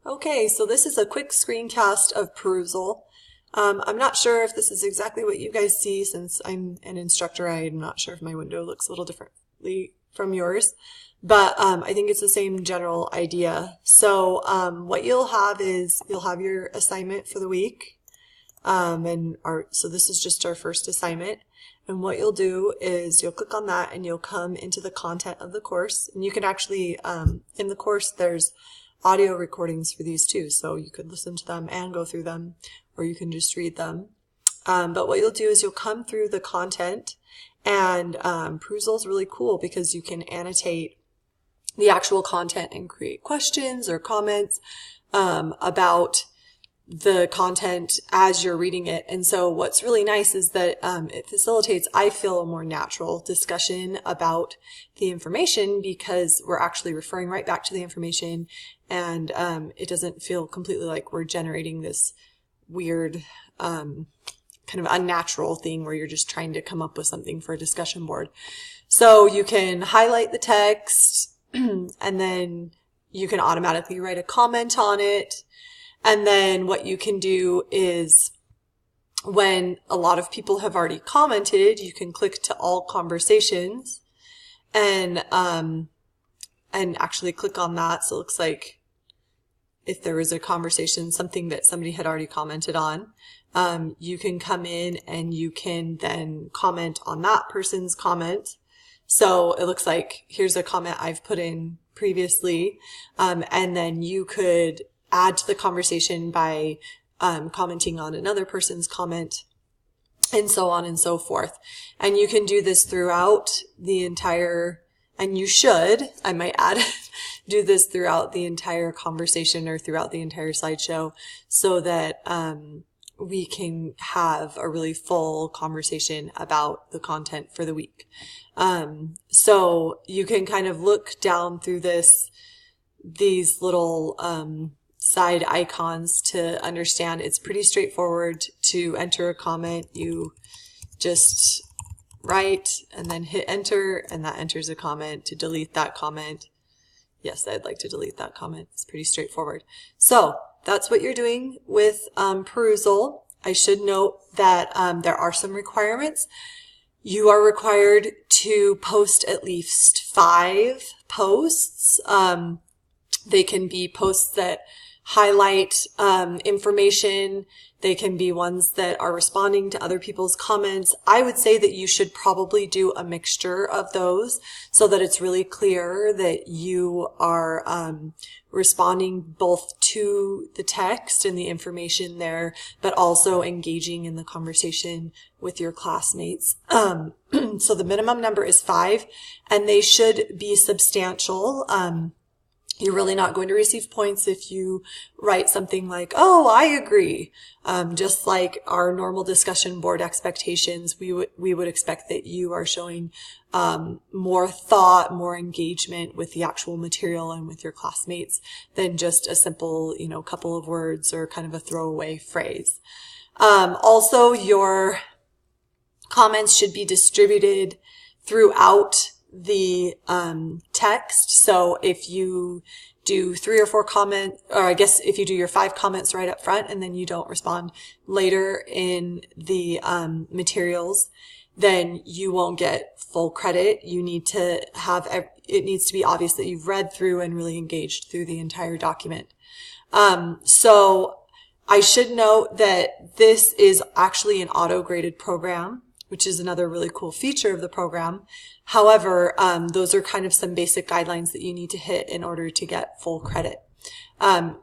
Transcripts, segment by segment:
Okay, so this is a quick screencast of Perusall. I'm not sure if this is exactly what you guys see since I'm an instructor. I'm not sure if my window looks a little differently from yours, but I think it's the same general idea. So what you'll have is you'll have your assignment for the week, so this is just our first assignment. And what you'll do is you'll click on that and you'll come into the content of the course. And you can actually, in the course, there's audio recordings for these too, so you could listen to them and go through them, or you can just read them. But what you'll do is you'll come through the content, and Perusall is really cool because you can annotate the actual content and create questions or comments about the content as you're reading it. And so what's really nice is that it facilitates, I feel, a more natural discussion about the information because we're actually referring right back to the information, and it doesn't feel completely like we're generating this weird kind of unnatural thing where you're just trying to come up with something for a discussion board. So you can highlight the text and then you can automatically write a comment on it. And then what you can do is when a lot of people have already commented, you can click to all conversations and actually click on that. So it looks like if there was a conversation, something that somebody had already commented on, you can come in and you can then comment on that person's comment. So it looks like here's a comment I've put in previously, and then you could add to the conversation by commenting on another person's comment, and so on and so forth. And you can do this throughout the entire, and you should, I might add, do this throughout the entire conversation or throughout the entire slideshow so that we can have a really full conversation about the content for the week. So you can kind of look down through these little side icons to understand it's pretty straightforward to enter a comment. You just write and then hit enter, and that enters a comment. To delete that comment, yes, I'd like to delete that comment. It's pretty straightforward. So that's what you're doing with Perusall. I should note that there are some requirements. You are required to post at least 5 posts. They can be posts that highlight information. They can be ones that are responding to other people's comments. I would say that you should probably do a mixture of those so that it's really clear that you are responding both to the text and the information there, but also engaging in the conversation with your classmates. So the minimum number is 5, and they should be substantial. You're really not going to receive points if you write something like, oh, I agree. Just like our normal discussion board expectations, we would expect that you are showing more thought, more engagement with the actual material and with your classmates than just a simple, couple of words or kind of a throwaway phrase. Also, your comments should be distributed throughout the text. So if you do 3 or 4 comments, or I guess if you do your 5 comments right up front and then you don't respond later in the materials, then you won't get full credit. You need to have, it needs to be obvious that you've read through and really engaged through the entire document. So I should note that this is actually an auto-graded program, which is another really cool feature of the program. However, those are kind of some basic guidelines that you need to hit in order to get full credit.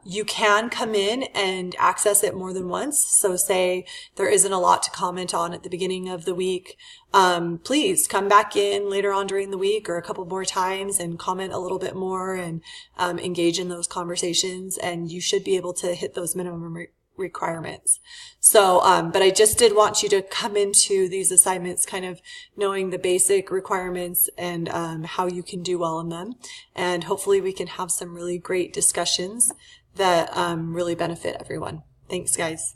You can come in and access it more than once. So say there isn't a lot to comment on at the beginning of the week. Please come back in later on during the week or a couple more times and comment a little bit more and engage in those conversations. And you should be able to hit those minimum requirements. So, but I just did want you to come into these assignments kind of knowing the basic requirements and how you can do well in them. And hopefully we can have some really great discussions that really benefit everyone. Thanks, guys.